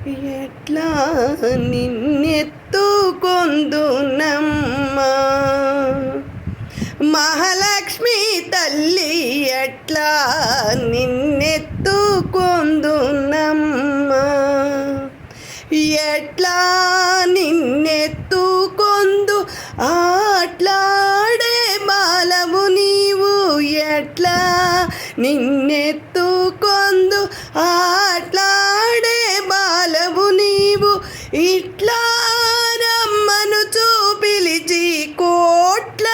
ఎట్లా నిన్నెత్తుకొందునమ్మా మహాలక్ష్మి తల్లి ఎట్లా నిన్నెత్తుకొందునమ్మా ఎట్లా నిన్నెత్తుకొందు ఆట్లాడే బాలవు నీవు ఎట్లా నిన్నెత్తుకొందు ఆట్లాడే బాలవు నీవు ఇట్లా రమ్మను పిలిచి కోట్ల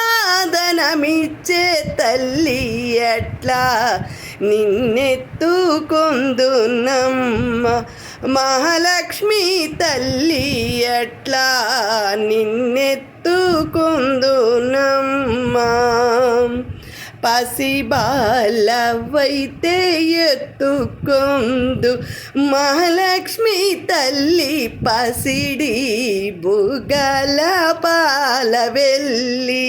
ధనమిచ్చే తల్లి ఎట్లా నిన్నెత్తుకొందునమ్మ మహాలక్ష్మి తల్లి ఎట్లా నిన్నెత్తుకొందునమ్మ పసిబాలవైతే ఎత్తుకొందు మహాలక్ష్మి తల్లి పసిడి బుగ్గల పాలవెల్లి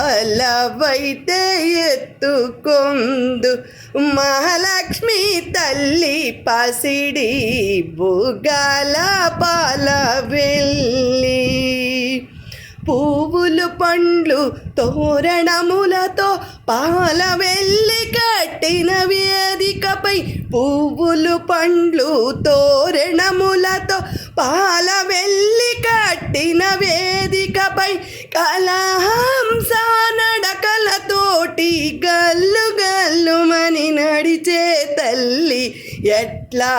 పసిబాలవైతే ఎత్తుకొందు మహాలక్ష్మి తల్లి పసిడి బుగ్గల పాలవెల్లి పువ్వులు పండ్లు తోరణములతో పాలవెల్లి కట్టిన వేదికపై పువ్వులు పండ్లు తోరణములతో పాలవెల్లి కట్టిన వేదికపై కలహంస నడకలతోటి గల్లు గల్లుమని నడిచే తల్లి ఎట్లా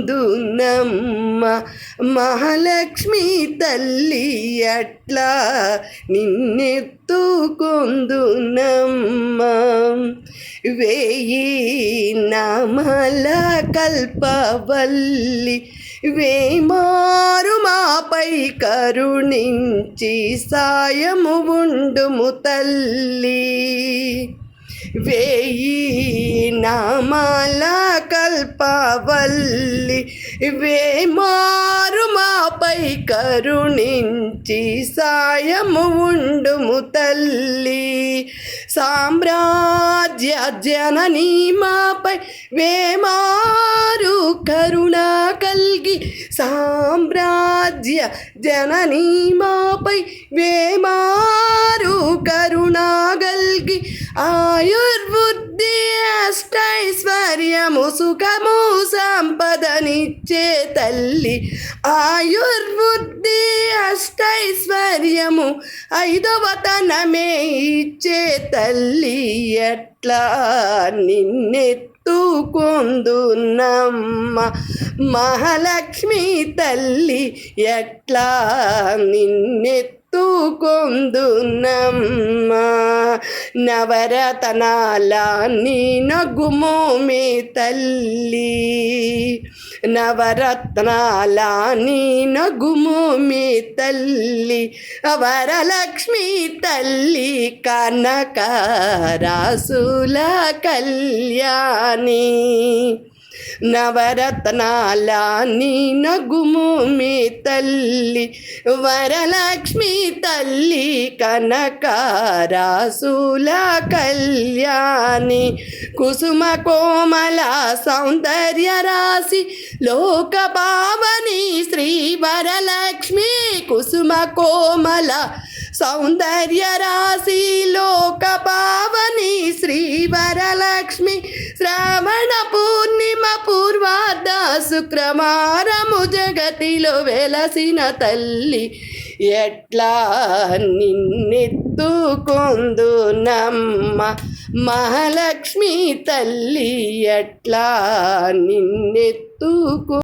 నిన్నెత్తుకొందునమ్మ మహాలక్ష్మి తల్లి ఎట్లా నిన్నెత్తుకొందునమ్మ వేయి నామల కల్పవల్లి వేమారు మాపై కరుణించి సాయము ఉండుము తల్లి వేయి నామాల కల్పవల్లి వేమారు మాపై కరుణించి సాయము ఉండుము తల్లి సామ్రాజ్య జననీ మాపై వేమారు కరుణ కల్గి సామ్రాజ్య జననీ మాపై వేమారు కరుణ గల్గి ఆయుర్వృద్ధి అష్టైశ్వర్యము సుఖము సంపదనిచ్చే తల్లి ఆయుర్వృద్ధి అష్టైశ్వర్యము ఐదవతనమే ఇచ్చే తల్లి ఎట్లా నిన్నెత్తుకొందునమ్మ మహాలక్ష్మి తల్లి ఎట్లా నిన్నెత్తుకొందునమ్మ నవరతనాల నీ నగుమోమే తల్లి నవరత్నాల నీ నగుమోమే తల్లి వరలక్ష్మి తల్లి కనక రాసుల కళ్యాణి నవరత్నాల నీ నగుమోమే తల్లి వరలక్ష్మి తల్లి కనక రాసుల కళ్యాణి కుసుమ కోమల సౌందర్య రాశి లోక పావని శ్రీ వరలక్ష్మి కుసుమ కోమల సౌందర్య రాశి లోక పావని శ్రీ వరలక్ష్మి శ్రావణ పూర్ణిమ పూర్వార్ధ శుక్రవారము జగతిలో వెలసిన తల్లి ఎట్లా నిన్నెత్తుకొందునమ్మ మహాలక్ష్మి తల్లి ఎట్లా నిన్నెత్తుకొ